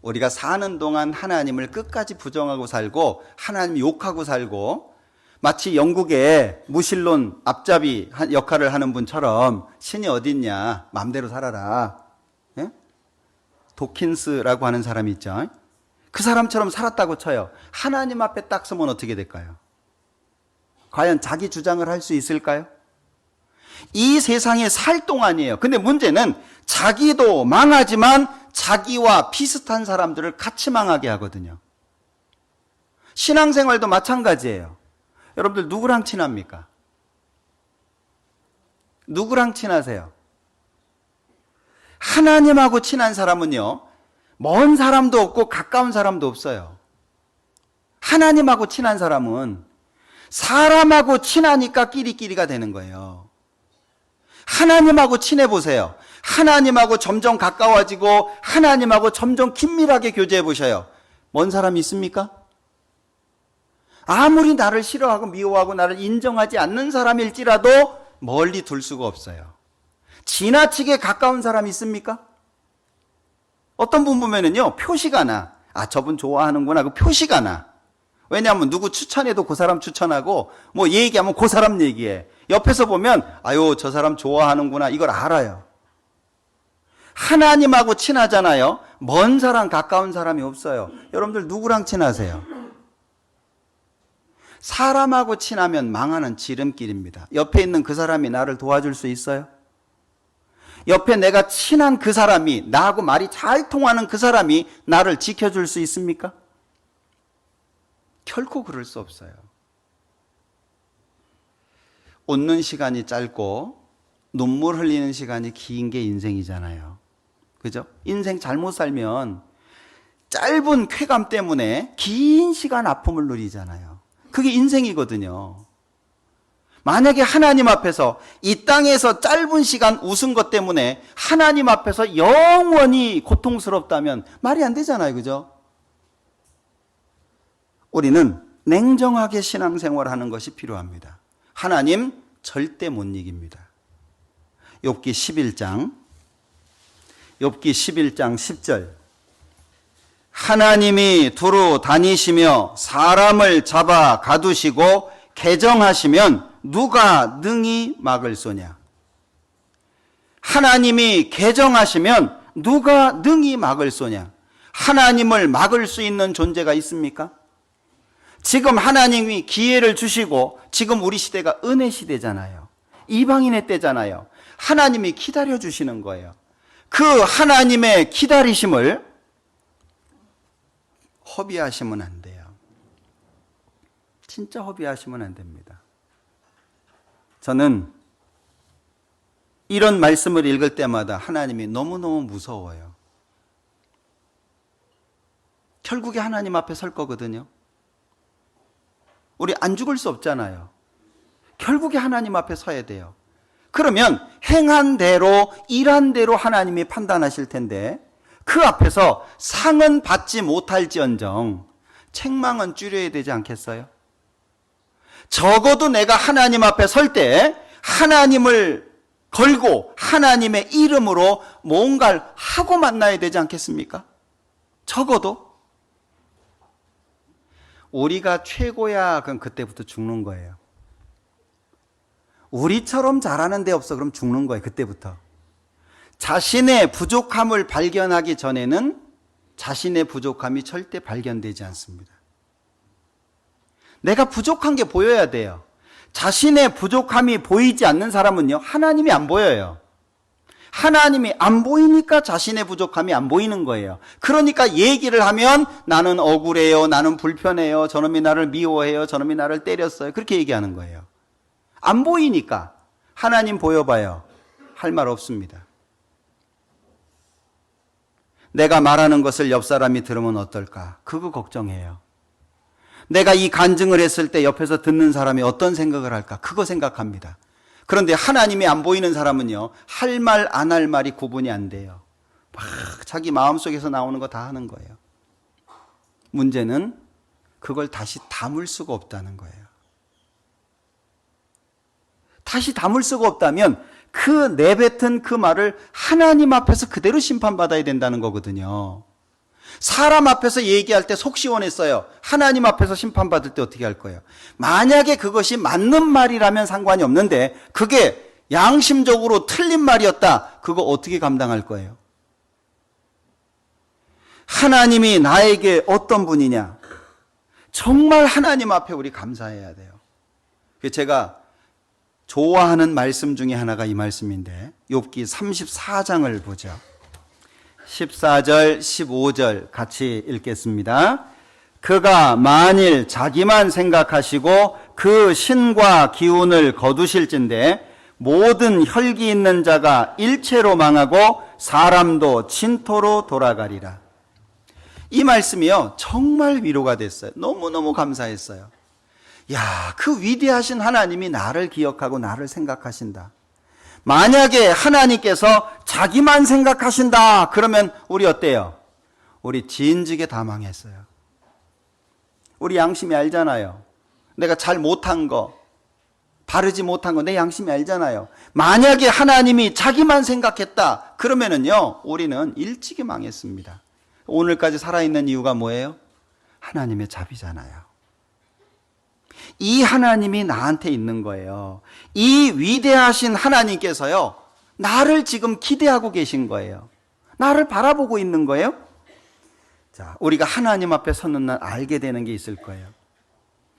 우리가 사는 동안 하나님을 끝까지 부정하고 살고 하나님 욕하고 살고 마치 영국의 무신론 앞잡이 역할을 하는 분처럼 신이 어딨냐 마음대로 살아라. 예? 도킨스라고 하는 사람이 있죠. 그 사람처럼 살았다고 쳐요. 하나님 앞에 딱 서면 어떻게 될까요? 과연 자기 주장을 할 수 있을까요? 이 세상에 살 동안이에요. 근데 문제는 자기도 망하지만 자기와 비슷한 사람들을 같이 망하게 하거든요. 신앙생활도 마찬가지예요. 여러분들 누구랑 친합니까? 누구랑 친하세요? 하나님하고 친한 사람은요, 먼 사람도 없고 가까운 사람도 없어요. 하나님하고 친한 사람은 사람하고 친하니까 끼리끼리가 되는 거예요. 하나님하고 친해보세요. 하나님하고 점점 가까워지고 하나님하고 점점 긴밀하게 교제해 보셔요. 먼 사람이 있습니까? 아무리 나를 싫어하고 미워하고 나를 인정하지 않는 사람일지라도 멀리 둘 수가 없어요. 지나치게 가까운 사람이 있습니까? 어떤 분 보면은요, 표시가 나. 아, 저분 좋아하는구나. 그 표시가 나. 왜냐하면 누구 추천해도 그 사람 추천하고 뭐 얘기하면 그 사람 얘기해. 옆에서 보면 아유, 저 사람 좋아하는구나. 이걸 알아요. 하나님하고 친하잖아요. 먼 사람, 가까운 사람이 없어요. 여러분들 누구랑 친하세요? 사람하고 친하면 망하는 지름길입니다. 옆에 있는 그 사람이 나를 도와줄 수 있어요? 옆에 내가 친한 그 사람이, 나하고 말이 잘 통하는 그 사람이 나를 지켜줄 수 있습니까? 결코 그럴 수 없어요. 웃는 시간이 짧고 눈물 흘리는 시간이 긴 게 인생이잖아요. 그죠? 인생 잘못 살면 짧은 쾌감 때문에 긴 시간 아픔을 누리잖아요. 그게 인생이거든요. 만약에 하나님 앞에서 이 땅에서 짧은 시간 웃은 것 때문에 하나님 앞에서 영원히 고통스럽다면 말이 안 되잖아요. 그죠? 우리는 냉정하게 신앙생활하는 것이 필요합니다. 하나님 절대 못 이깁니다. 욥기 11장 10절. 하나님이 두루 다니시며 사람을 잡아 가두시고 개정하시면 누가 능히 막을 소냐? 하나님이 개정하시면 누가 능히 막을 소냐? 하나님을 막을 수 있는 존재가 있습니까? 지금 하나님이 기회를 주시고 지금 우리 시대가 은혜 시대잖아요. 이방인의 때잖아요. 하나님이 기다려주시는 거예요. 그 하나님의 기다리심을 허비하시면 안 돼요. 진짜 허비하시면 안 됩니다. 저는 이런 말씀을 읽을 때마다 하나님이 너무너무 무서워요. 결국에 하나님 앞에 설 거거든요. 우리 안 죽을 수 없잖아요. 결국에 하나님 앞에 서야 돼요. 그러면 행한 대로 일한 대로 하나님이 판단하실 텐데 그 앞에서 상은 받지 못할지언정 책망은 줄여야 되지 않겠어요? 적어도 내가 하나님 앞에 설 때 하나님을 걸고 하나님의 이름으로 뭔가를 하고 만나야 되지 않겠습니까? 적어도. 우리가 최고야, 그럼 그때부터 죽는 거예요. 우리처럼 잘하는 데 없어, 그럼 죽는 거예요. 그때부터. 자신의 부족함을 발견하기 전에는 자신의 부족함이 절대 발견되지 않습니다. 내가 부족한 게 보여야 돼요. 자신의 부족함이 보이지 않는 사람은요, 하나님이 안 보여요. 하나님이 안 보이니까 자신의 부족함이 안 보이는 거예요. 그러니까 얘기를 하면 나는 억울해요, 나는 불편해요, 저놈이 나를 미워해요, 저놈이 나를 때렸어요. 그렇게 얘기하는 거예요. 안 보이니까. 하나님 보여봐요. 할 말 없습니다. 내가 말하는 것을 옆 사람이 들으면 어떨까? 그거 걱정해요. 내가 이 간증을 했을 때 옆에서 듣는 사람이 어떤 생각을 할까? 그거 생각합니다. 그런데 하나님이 안 보이는 사람은요, 할 말, 안 할 말이 구분이 안 돼요. 막 자기 마음속에서 나오는 거 다 하는 거예요. 문제는 그걸 다시 담을 수가 없다는 거예요. 다시 담을 수가 없다면 그 내뱉은 그 말을 하나님 앞에서 그대로 심판받아야 된다는 거거든요. 사람 앞에서 얘기할 때 속 시원했어요. 하나님 앞에서 심판받을 때 어떻게 할 거예요? 만약에 그것이 맞는 말이라면 상관이 없는데 그게 양심적으로 틀린 말이었다. 그거 어떻게 감당할 거예요? 하나님이 나에게 어떤 분이냐? 정말 하나님 앞에 우리 감사해야 돼요. 제가 좋아하는 말씀 중에 하나가 이 말씀인데 욥기 34장을 보죠. 14절, 15절 같이 읽겠습니다. 그가 만일 자기만 생각하시고 그 신과 기운을 거두실진대 모든 혈기 있는 자가 일체로 망하고 사람도 진토로 돌아가리라. 이 말씀이요 정말 위로가 됐어요. 너무너무 감사했어요. 야, 그 위대하신 하나님이 나를 기억하고 나를 생각하신다. 만약에 하나님께서 자기만 생각하신다 그러면 우리 어때요? 우리 진즉에 다 망했어요. 우리 양심이 알잖아요. 내가 잘 못한 거, 바르지 못한 거 내 양심이 알잖아요. 만약에 하나님이 자기만 생각했다 그러면은요 우리는 일찍이 망했습니다. 오늘까지 살아있는 이유가 뭐예요? 하나님의 자비잖아요. 이 하나님이 나한테 있는 거예요. 이 위대하신 하나님께서요 나를 지금 기대하고 계신 거예요. 나를 바라보고 있는 거예요. 자, 우리가 하나님 앞에 서는 날 알게 되는 게 있을 거예요.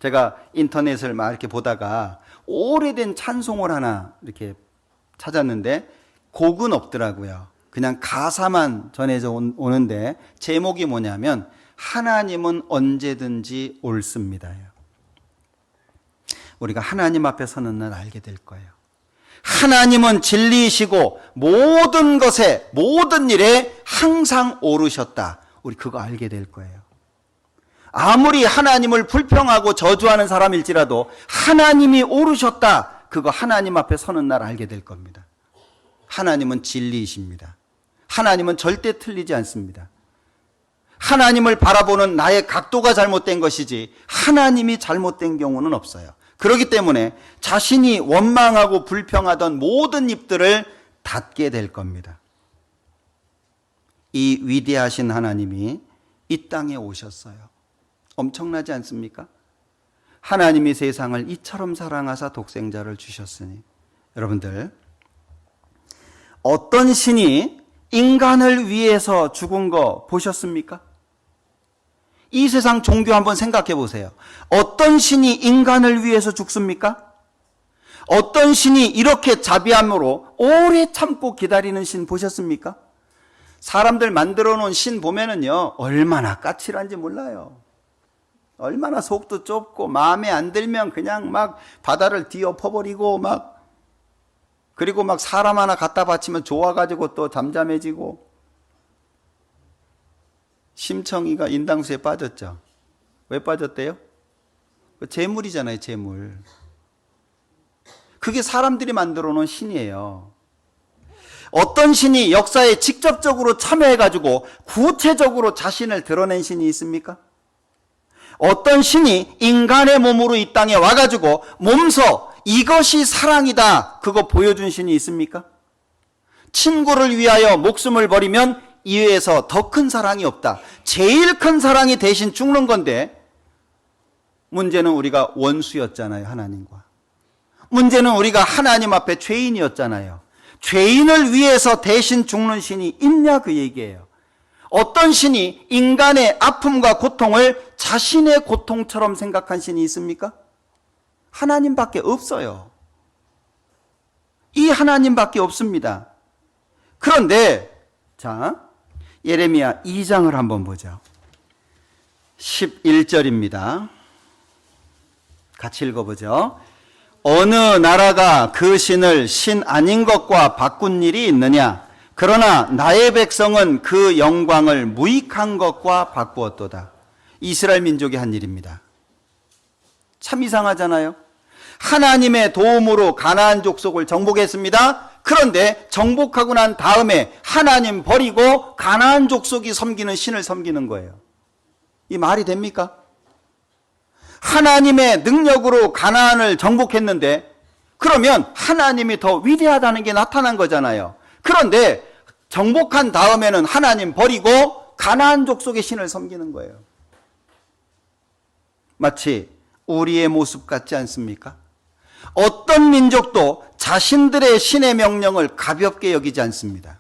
제가 인터넷을 막 이렇게 보다가 오래된 찬송을 하나 이렇게 찾았는데 곡은 없더라고요. 그냥 가사만 전해져 오는데 제목이 뭐냐면 하나님은 언제든지 옳습니다요. 우리가 하나님 앞에 서는 날 알게 될 거예요. 하나님은 진리이시고 모든 것에 모든 일에 항상 옳으셨다. 우리 그거 알게 될 거예요. 아무리 하나님을 불평하고 저주하는 사람일지라도 하나님이 옳으셨다. 그거 하나님 앞에 서는 날 알게 될 겁니다. 하나님은 진리이십니다. 하나님은 절대 틀리지 않습니다. 하나님을 바라보는 나의 각도가 잘못된 것이지 하나님이 잘못된 경우는 없어요. 그렇기 때문에 자신이 원망하고 불평하던 모든 입들을 닫게 될 겁니다. 이 위대하신 하나님이 이 땅에 오셨어요. 엄청나지 않습니까? 하나님이 세상을 이처럼 사랑하사 독생자를 주셨으니. 여러분들, 어떤 신이 인간을 위해서 죽은 거 보셨습니까? 이 세상 종교 한번 생각해 보세요. 어떤 신이 인간을 위해서 죽습니까? 어떤 신이 이렇게 자비함으로 오래 참고 기다리는 신 보셨습니까? 사람들 만들어 놓은 신 보면은요 얼마나 까칠한지 몰라요. 얼마나 속도 좁고 마음에 안 들면 그냥 막 바다를 뒤엎어버리고 막 그리고 막 사람 하나 갖다 바치면 좋아가지고 또 잠잠해지고. 심청이가 인당수에 빠졌죠. 왜 빠졌대요? 재물이잖아요, 재물. 그게 사람들이 만들어 놓은 신이에요. 어떤 신이 역사에 직접적으로 참여해가지고 구체적으로 자신을 드러낸 신이 있습니까? 어떤 신이 인간의 몸으로 이 땅에 와가지고 몸소 이것이 사랑이다 그거 보여준 신이 있습니까? 친구를 위하여 목숨을 버리면 이외에서 더 큰 사랑이 없다. 제일 큰 사랑이 대신 죽는 건데 문제는 우리가 원수였잖아요, 하나님과. 문제는 우리가 하나님 앞에 죄인이었잖아요. 죄인을 위해서 대신 죽는 신이 있냐 그 얘기예요. 어떤 신이 인간의 아픔과 고통을 자신의 고통처럼 생각한 신이 있습니까? 하나님밖에 없어요. 이 하나님밖에 없습니다. 그런데 자, 예레미야 2장을 한번 보죠. 11절입니다. 같이 읽어보죠. 어느 나라가 그 신을 신 아닌 것과 바꾼 일이 있느냐? 그러나 나의 백성은 그 영광을 무익한 것과 바꾸었도다. 이스라엘 민족이 한 일입니다. 참 이상하잖아요. 하나님의 도움으로 가나안 족속을 정복했습니다. 그런데 정복하고 난 다음에 하나님 버리고 가나안 족속이 섬기는 신을 섬기는 거예요. 이 말이 됩니까? 하나님의 능력으로 가나안을 정복했는데 그러면 하나님이 더 위대하다는 게 나타난 거잖아요. 그런데 정복한 다음에는 하나님 버리고 가나안 족속의 신을 섬기는 거예요. 마치 우리의 모습 같지 않습니까? 어떤 민족도 자신들의 신의 명령을 가볍게 여기지 않습니다.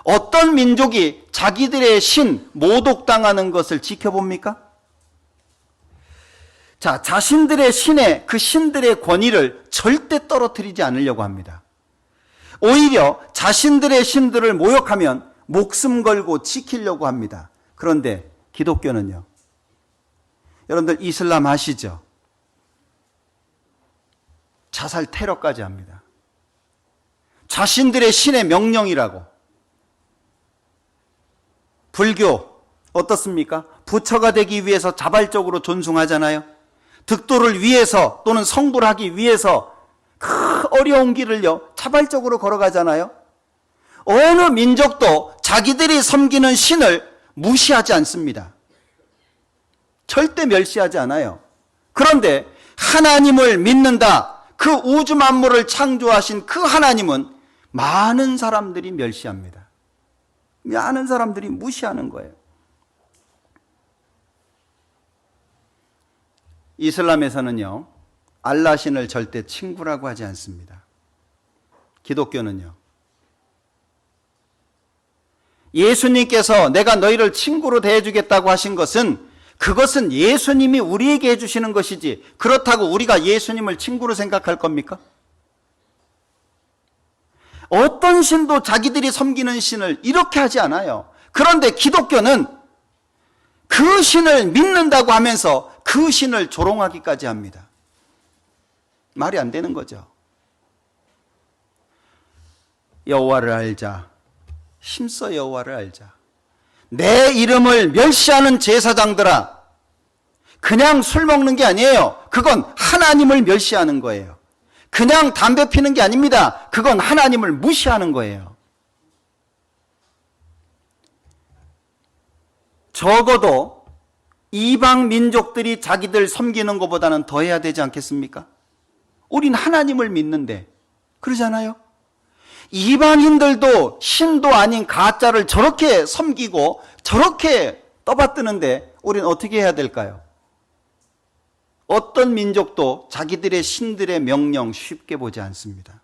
어떤 민족이 자기들의 신 모독당하는 것을 지켜봅니까? 자, 자신들의 신의 그 신들의 권위를 절대 떨어뜨리지 않으려고 합니다. 오히려 자신들의 신들을 모욕하면 목숨 걸고 지키려고 합니다. 그런데 기독교는요. 여러분들 이슬람 아시죠? 자살 테러까지 합니다. 자신들의 신의 명령이라고. 불교 어떻습니까? 부처가 되기 위해서 자발적으로 존숭하잖아요. 득도를 위해서 또는 성불 하기 위해서 그 어려운 길을요 자발적으로 걸어가잖아요. 어느 민족도 자기들이 섬기는 신을 무시하지 않습니다. 절대 멸시하지 않아요. 그런데 하나님을 믿는다. 그 우주 만물을 창조하신 그 하나님은 많은 사람들이 멸시합니다. 많은 사람들이 무시하는 거예요. 이슬람에서는요, 알라 신을 절대 친구라고 하지 않습니다. 기독교는요, 예수님께서 내가 너희를 친구로 대해주겠다고 하신 것은 그것은 예수님이 우리에게 해주시는 것이지 그렇다고 우리가 예수님을 친구로 생각할 겁니까? 어떤 신도 자기들이 섬기는 신을 이렇게 하지 않아요. 그런데 기독교는 그 신을 믿는다고 하면서 그 신을 조롱하기까지 합니다. 말이 안 되는 거죠. 여호와를 알자. 힘써 여호와를 알자. 내 이름을 멸시하는 제사장들아. 그냥 술 먹는 게 아니에요. 그건 하나님을 멸시하는 거예요. 그냥 담배 피는 게 아닙니다. 그건 하나님을 무시하는 거예요. 적어도 이방 민족들이 자기들 섬기는 것보다는 더 해야 되지 않겠습니까? 우린 하나님을 믿는데 그러잖아요. 이방인들도 신도 아닌 가짜를 저렇게 섬기고 저렇게 떠받드는데 우린 어떻게 해야 될까요? 어떤 민족도 자기들의 신들의 명령 쉽게 보지 않습니다.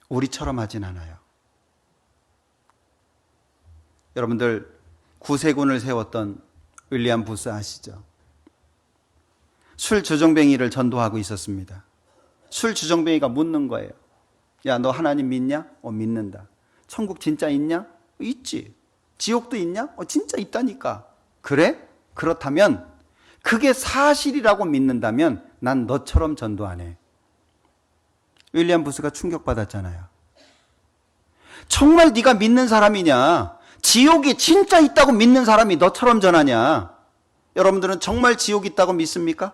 우리처럼 하진 않아요. 여러분들 구세군을 세웠던 윌리엄 부스 아시죠? 술 주정뱅이를 전도하고 있었습니다. 술 주정뱅이가 묻는 거예요. 야, 너 하나님 믿냐? 믿는다. 천국 진짜 있냐? 있지. 지옥도 있냐? 진짜 있다니까. 그래? 그렇다면 그게 사실이라고 믿는다면 난 너처럼 전도 안 해. 윌리엄 부스가 충격받았잖아요. 정말 네가 믿는 사람이냐? 지옥이 진짜 있다고 믿는 사람이 너처럼 전하냐? 여러분들은 정말 지옥 있다고 믿습니까?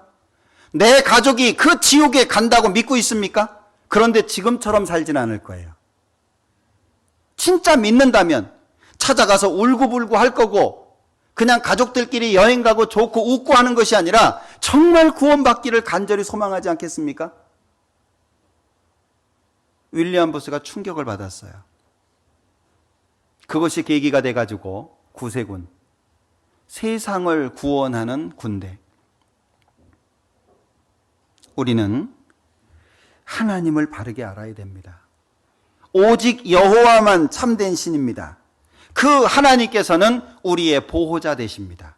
내 가족이 그 지옥에 간다고 믿고 있습니까? 그런데 지금처럼 살진 않을 거예요. 진짜 믿는다면 찾아가서 울고불고 할 거고 그냥 가족들끼리 여행 가고 좋고 웃고 하는 것이 아니라 정말 구원받기를 간절히 소망하지 않겠습니까? 윌리엄 부스가 충격을 받았어요. 그것이 계기가 돼가지고 구세군, 세상을 구원하는 군대. 우리는 하나님을 바르게 알아야 됩니다. 오직 여호와만 참된 신입니다. 그 하나님께서는 우리의 보호자 되십니다.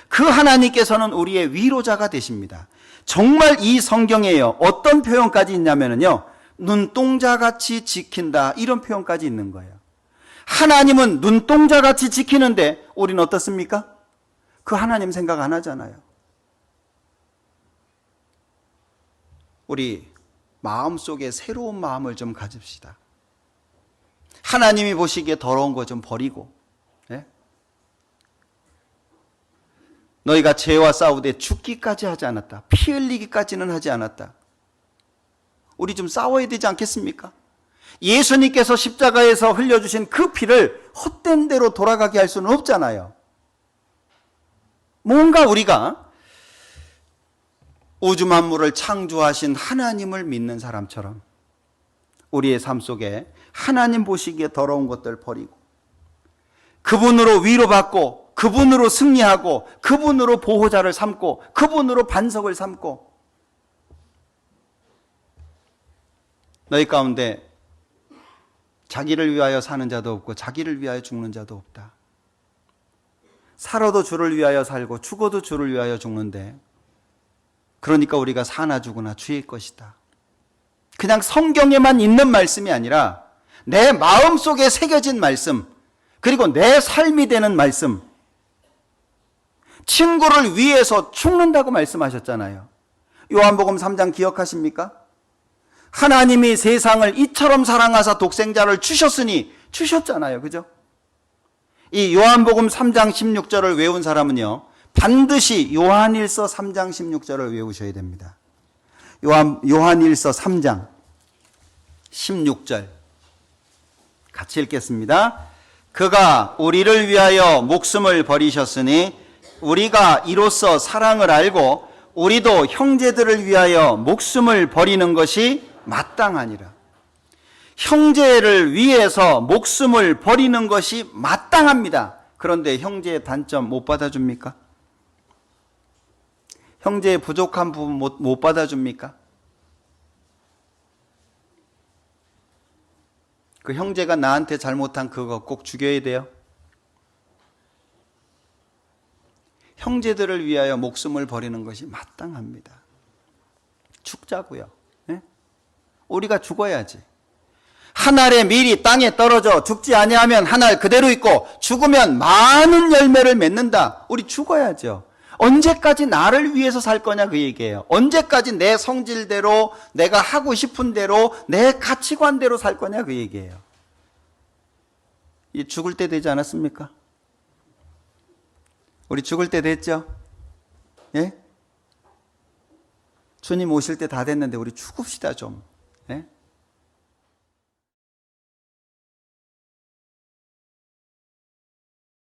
그 하나님께서는 우리의 위로자가 되십니다. 정말 이 성경에요, 어떤 표현까지 있냐면요, 눈동자같이 지킨다, 이런 표현까지 있는 거예요. 하나님은 눈동자같이 지키는데 우리는 어떻습니까? 그 하나님 생각 안 하잖아요. 우리 마음속에 새로운 마음을 좀 가집시다. 하나님이 보시기에 더러운 거 좀 버리고, 예? 너희가 죄와 싸우되 죽기까지 하지 않았다. 피 흘리기까지는 하지 않았다. 우리 좀 싸워야 되지 않겠습니까? 예수님께서 십자가에서 흘려주신 그 피를 헛된 대로 돌아가게 할 수는 없잖아요. 뭔가 우리가 우주 만물을 창조하신 하나님을 믿는 사람처럼 우리의 삶 속에 하나님 보시기에 더러운 것들 버리고 그분으로 위로받고 그분으로 승리하고 그분으로 보호자를 삼고 그분으로 반석을 삼고 너희 가운데 자기를 위하여 사는 자도 없고 자기를 위하여 죽는 자도 없다. 살아도 주를 위하여 살고 죽어도 주를 위하여 죽는데 그러니까 우리가 사나 죽으나 주의 것이다. 그냥 성경에만 있는 말씀이 아니라 내 마음속에 새겨진 말씀, 그리고 내 삶이 되는 말씀. 친구를 위해서 죽는다고 말씀하셨잖아요. 요한복음 3장 기억하십니까? 하나님이 세상을 이처럼 사랑하사 독생자를 주셨으니 주셨잖아요. 그죠? 이 요한복음 3장 16절을 외운 사람은요, 반드시 요한일서 3장 16절을 외우셔야 됩니다. 요한일서 3장 16절 같이 읽겠습니다. 그가 우리를 위하여 목숨을 버리셨으니 우리가 이로써 사랑을 알고 우리도 형제들을 위하여 목숨을 버리는 것이 마땅하니라. 형제를 위해서 목숨을 버리는 것이 마땅합니다. 그런데 형제의 단점 못 받아줍니까? 형제의 부족한 부분 못 받아줍니까? 그 형제가 나한테 잘못한 그거 꼭 죽여야 돼요? 형제들을 위하여 목숨을 버리는 것이 마땅합니다. 죽자고요. 네? 우리가 죽어야지. 한 알의 밀이 땅에 떨어져 죽지 아니하면 한 알 그대로 있고 죽으면 많은 열매를 맺는다. 우리 죽어야죠. 언제까지 나를 위해서 살 거냐 그 얘기예요. 언제까지 내 성질대로 내가 하고 싶은 대로 내 가치관대로 살 거냐 그 얘기예요. 이 죽을 때 되지 않았습니까? 우리 죽을 때 됐죠? 예? 주님 오실 때 다 됐는데 우리 죽읍시다 좀. 예?